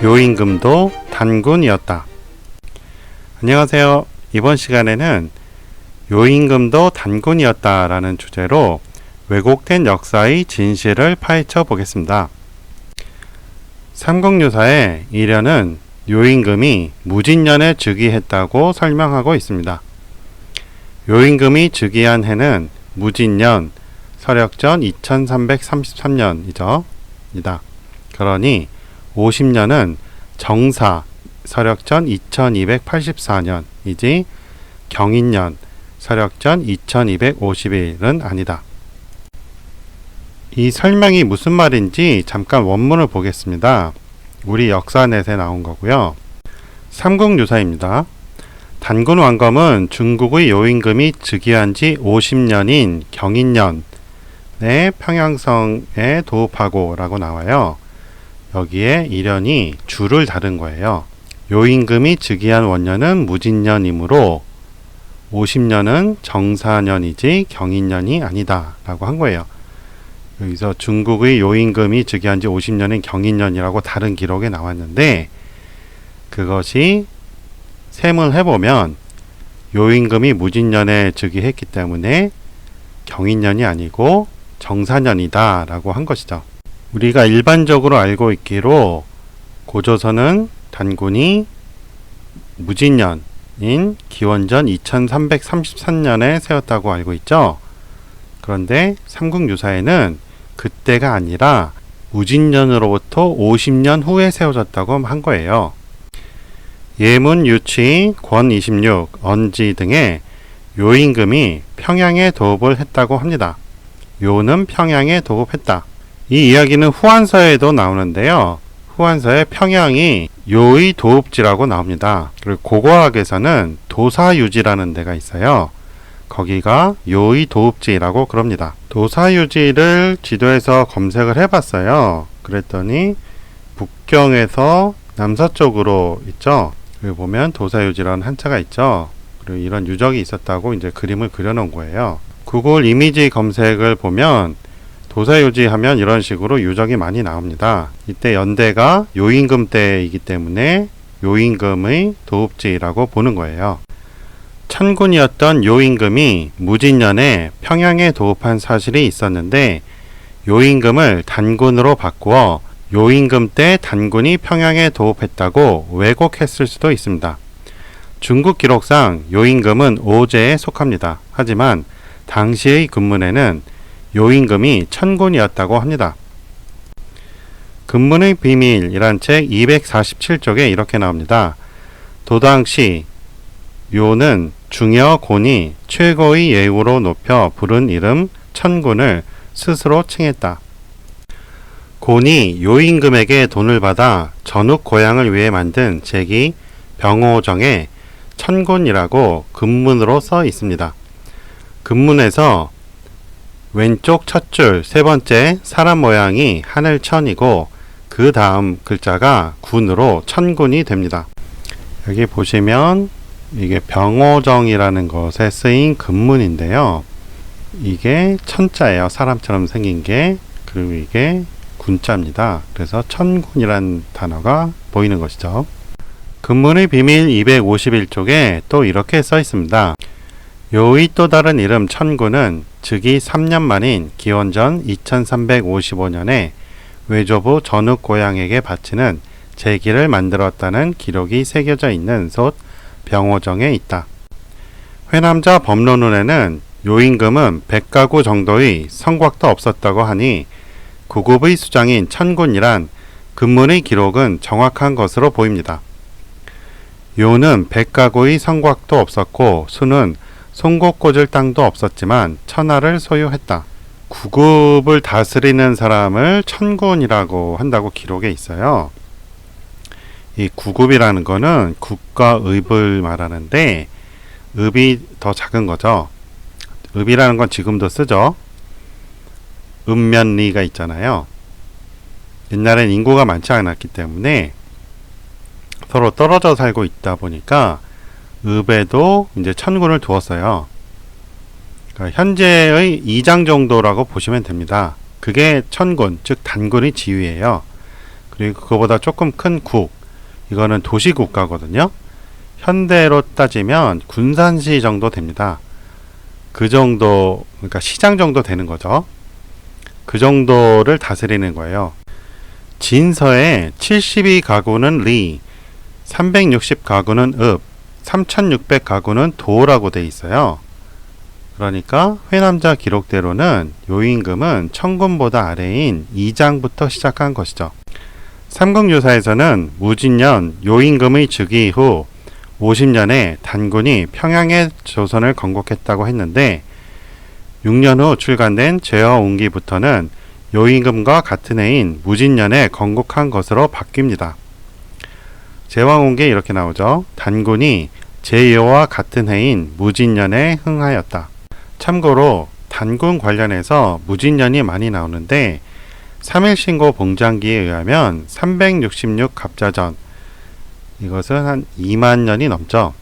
요임금도 단군이었다. 안녕하세요. 이번 시간에는 요임금도 단군이었다 라는 주제로 왜곡된 역사의 진실을 파헤쳐 보겠습니다. 삼국유사의 이련은 요임금이 무진년에 즉위했다고 설명하고 있습니다. 요임금이 즉위한 해는 무진년, 서력전 2333년이죠. 그러니 50년은 정사, 서력전 2284년이지 경인년, 서력전 2251은 아니다. 이 설명이 무슨 말인지 잠깐 원문을 보겠습니다. 우리 역사넷에 나온 거고요. 삼국유사입니다. 단군 왕검은 중국의 요임금이 즉위한 지 50년인 경인년에 평양성에 도읍하고 라고 나와요. 여기에 이련이 주를 다른 거예요. 요임금이 즉위한 원년은 무진년이므로 50년은 정사년이지 경인년이 아니다 라고 한 거예요. 여기서 중국의 요임금이 즉위한 지 50년인 경인년이라고 다른 기록에 나왔는데, 그것이 셈을 해보면 요임금이 무진년에 즉위했기 때문에 경인년이 아니고 정사년이다 라고 한 것이죠. 우리가 일반적으로 알고 있기로 고조선은 단군이 무진년인 기원전 2333년에 세웠다고 알고 있죠. 그런데 삼국유사에는 그때가 아니라 무진년으로부터 50년 후에 세워졌다고 한 거예요. 예문, 유치, 권 26, 언지 등의 요임금이 평양에 도읍을 했다고 합니다. 요는 평양에 도읍했다. 이 이야기는 후한서에도 나오는데요. 후한서에 평양이 요의 도읍지라고 나옵니다. 그리고 고고학에서는 도사유지라는 데가 있어요. 거기가 요의 도읍지라고 그럽니다. 도사유지를 지도에서 검색을 해봤어요. 그랬더니 북경에서 남서쪽으로 있죠. 여기 보면 도사유지라는 한자가 있죠. 그리고 이런 유적이 있었다고 이제 그림을 그려놓은 거예요. 구글 이미지 검색을 보면 도사유지 하면 이런 식으로 유적이 많이 나옵니다. 이때 연대가 요임금 때이기 때문에 요임금의 도읍지라고 보는 거예요. 천군이었던 요임금이 무진년에 평양에 도읍한 사실이 있었는데, 요임금을 단군으로 바꾸어 요임금 때 단군이 평양에 도읍했다고 왜곡했을 수도 있습니다. 중국 기록상 요임금은 오제에 속합니다. 하지만 당시의 근문에는 요임금이 천군이었다고 합니다. 근문의 비밀이란 책 247쪽에 이렇게 나옵니다. 도당시 요는 중여 곤이 최고의 예우로 높여 부른 이름 천군을 스스로 칭했다. 곤이 요임금에게 돈을 받아 전욱 고향을 위해 만든 제기 병호정에 천군이라고 근문으로 써 있습니다. 근문에서 왼쪽 첫 줄 세 번째 사람 모양이 하늘천이고 그 다음 글자가 군으로 천군이 됩니다. 여기 보시면 이게 병호정이라는 것에 쓰인 근문인데요. 이게 천자예요. 사람처럼 생긴 게. 그리고 이게 군자입니다. 그래서 천군이라는 단어가 보이는 것이죠. 근문의 비밀 251쪽에 또 이렇게 써 있습니다. 요의 또 다른 이름 천군은 즉위 3년 만인 기원전 2355년에 외조부 전욱 고향에게 바치는 제기를 만들었다는 기록이 새겨져 있는 솥 병호정에 있다. 회남자 법론운에는 요임금은 100가구 정도의 성곽도 없었다고 하니 구급의 수장인 천군이란 근문의 기록은 정확한 것으로 보입니다. 요는 100가구의 성곽도 없었고 수는 송곳 꽂을 땅도 없었지만 천하를 소유했다. 구급을 다스리는 사람을 천군이라고 한다고 기록에 있어요. 이 구급이라는 거는 국과 읍을 말하는데 읍이 더 작은 거죠. 읍이라는 건 지금도 쓰죠. 읍면리가 있잖아요. 옛날엔 인구가 많지 않았기 때문에 서로 떨어져 살고 있다 보니까 읍에도 이제 천군을 두었어요. 그러니까 현재의 2장 정도라고 보시면 됩니다. 그게 천군, 즉 단군의 지위예요. 그리고 그거보다 조금 큰 국, 이거는 도시국가거든요. 현대로 따지면 군산시 정도 됩니다. 그 정도, 그러니까 시장 정도 되는 거죠. 그 정도를 다스리는 거예요. 진서에 72가구는 리, 360가구는 읍, 3600가구는 도라고 돼 있어요. 그러니까 회남자 기록대로는 요임금은 천군보다 아래인 2장부터 시작한 것이죠. 삼국유사에서는 무진년 요임금의 즉위 후 50년에 단군이 평양의 조선을 건국했다고 했는데 6년 후 출간된 제화운기부터는 요임금과 같은 해인 무진년에 건국한 것으로 바뀝니다. 제왕운기에 이렇게 나오죠. 단군이 제요와 같은 해인 무진년에 흥하였다. 참고로 단군 관련해서 무진년이 많이 나오는데 3일신고 봉장기에 의하면 366 갑자전, 이것은 한 2만 년이 넘죠.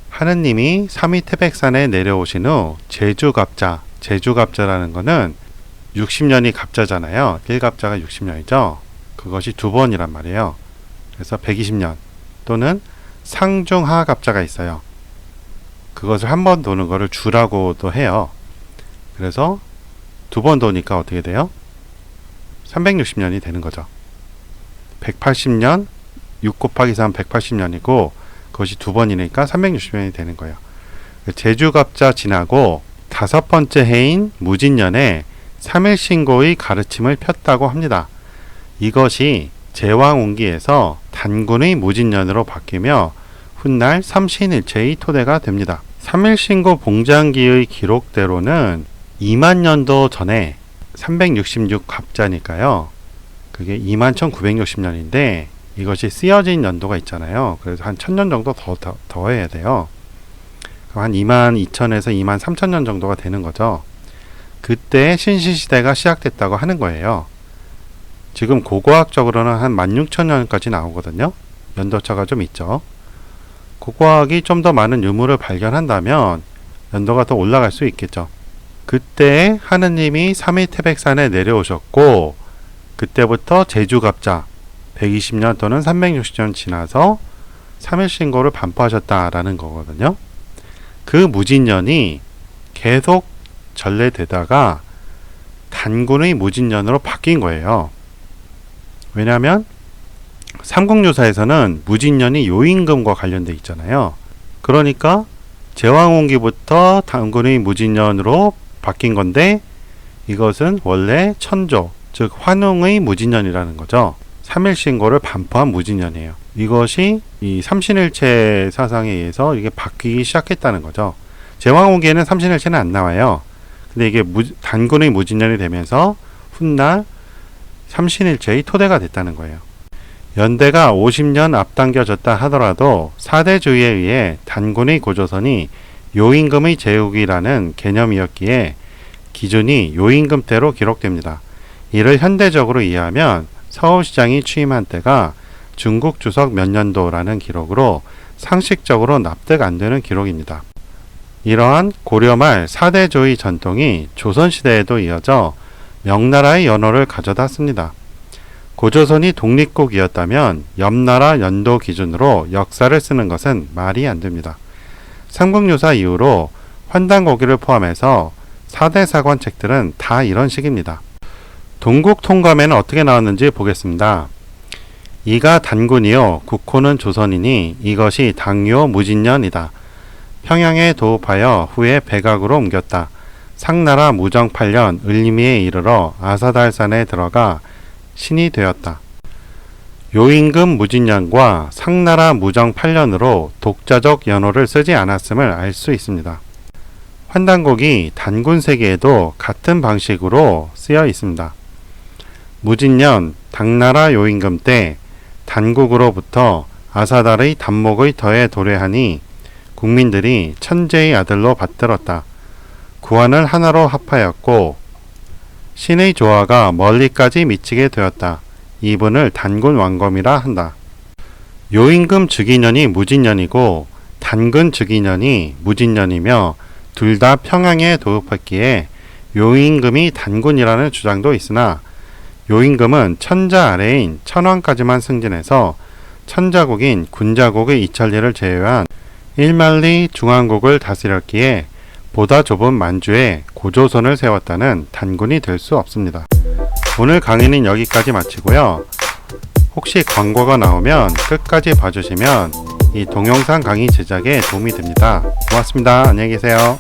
하느님이 삼위태백산에 내려오신 후 제주갑자라는 거는 60년이 갑자잖아요. 1갑자가 60년이죠. 그것이 두 번이란 말이에요. 그래서 120년 또는 상중하갑자가 있어요. 그것을 한 번 도는 거를 주라고도 해요. 그래서 두 번 도니까 어떻게 돼요? 360년이 되는 거죠. 180년, 6 곱하기 3 180년이고 그것이 두 번이니까 360년이 되는 거예요. 제주갑자 지나고 다섯 번째 해인 무진년에 3일신고의 가르침을 폈다고 합니다. 이것이 제왕운기에서 단군의 무진년으로 바뀌며 훗날 삼신일체의 토대가 됩니다. 3일신고 봉장기의 기록대로는 2만 년도 전에 366 갑자니까요. 그게 21,960년인데 이것이 쓰여진 연도가 있잖아요. 그래서 한 1000년 정도 더 해야 돼요. 한 22,000에서 23,000년 정도가 되는 거죠. 그때 신시시대가 시작됐다고 하는 거예요. 지금 고고학적으로는 한 16,000년까지 나오거든요. 연도차가 좀 있죠. 고고학이 좀 더 많은 유물을 발견한다면 연도가 더 올라갈 수 있겠죠. 그때 하느님이 삼위태백산에 내려오셨고 그때부터 제주갑자 120년 또는 360년 지나서 3일신고를 반포하셨다라는 거거든요. 그 무진년이 계속 전래되다가 단군의 무진년으로 바뀐 거예요. 왜냐하면 삼국유사에서는 무진년이 요임금과 관련돼 있잖아요. 그러니까 제왕운기부터 단군의 무진년으로 바뀐 건데 이것은 원래 천조, 즉 환웅의 무진년이라는 거죠. 3일신고를 반포한 무진년이에요. 이것이 이 삼신일체 사상에 의해서 이게 바뀌기 시작했다는 거죠. 제왕운기에는 삼신일체는 안 나와요. 근데 이게 단군의 무진년이 되면서 훗날 삼신일체의 토대가 됐다는 거예요. 연대가 50년 앞당겨졌다 하더라도 사대주의에 의해 단군의 고조선이 요임금의 제국이라는 개념이었기에 기준이 요임금 때로 기록됩니다. 이를 현대적으로 이해하면 서울시장이 취임한 때가 중국 주석 몇 년도라는 기록으로 상식적으로 납득 안 되는 기록입니다. 이러한 고려 말 사대주의 전통이 조선시대에도 이어져 명나라의 연호를 가져다 씁니다. 고조선이 독립국이었다면 옆나라 연도 기준으로 역사를 쓰는 것은 말이 안 됩니다. 삼국유사 이후로 환단고기를 포함해서 4대 사관 책들은 다 이런 식입니다. 동국통감에는 어떻게 나왔는지 보겠습니다. 이가 단군이요 국호는 조선이니 이것이 당요 무진년이다. 평양에 도읍하여 후에 백악으로 옮겼다. 상나라 무정 8년 을미에 이르러 아사달산에 들어가 신이 되었다. 요임금 무진년과 상나라 무정 8년으로 독자적 연호를 쓰지 않았음을 알 수 있습니다. 환단곡이 단군세기에도 같은 방식으로 쓰여 있습니다. 무진년 당나라 요임금 때 단국으로부터 아사달의 단목의 덫에 도래하니 국민들이 천재의 아들로 받들었다. 구안을 하나로 합하였고 신의 조화가 멀리까지 미치게 되었다. 이분을 단군 왕검이라 한다. 요임금 즉위년이 무진년이고 단군 즉위년이 무진년이며 둘 다 평양에 도읍했기에 요임금이 단군이라는 주장도 있으나 요임금은 천자 아래인 천왕까지만 승진해서 천자국인 군자국의 이천리를 제외한 일만리 중앙국을 다스렸기에 보다 좁은 만주에 고조선을 세웠다는 단군이 될 수 없습니다. 오늘 강의는 여기까지 마치고요. 혹시 광고가 나오면 끝까지 봐주시면 이 동영상 강의 제작에 도움이 됩니다. 고맙습니다. 안녕히 계세요.